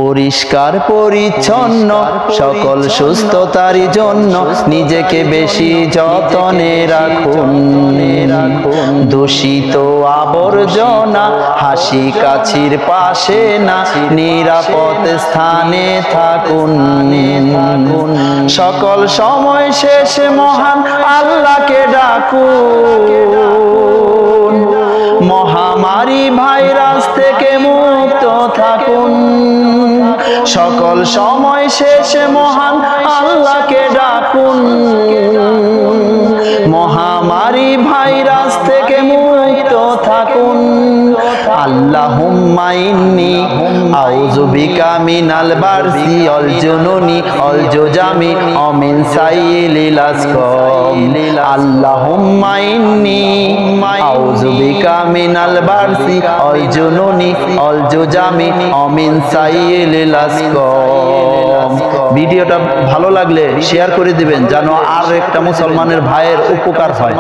পরিষ্কার পরিচ্ছন্ন সকল সুস্থতার জন্য নিজেকে বেশি যত্নে রাখুন। দূষিত আবর্জনা হাসি কাছির পাশে না, নিরাপদ স্থানে থাকুন। সকল সময় শেষে মহান আল্লাহকে ডাকুন। মহামারী ভাইরাস থেকে মুক্ত থাকুন। সকল সময় শেষে মহান আল্লাহকে ডাকুন। মহামারী ভাইরাস থেকে মুক্ত থাকুন। আল্লাহুম্মা ইন্নী আউযু বিকা মিনাল বারসি ওয়াল জুনুনি ওয়াল জুজামি ওয়া মিন সাইয়িল আসকাম। আল্লাহুম্মা ইন্নী আউযু বিকা মিনাল বারসি ওয়াল জুনুনি ওয়াল জুজামি ওয়া মিন সাইয়িল আসকাম। ভিডিওটা ভালো লাগলে শেয়ার করে দিবেন যেন আর একটা মুসলমানের ভাইয়ের উপকার হয়।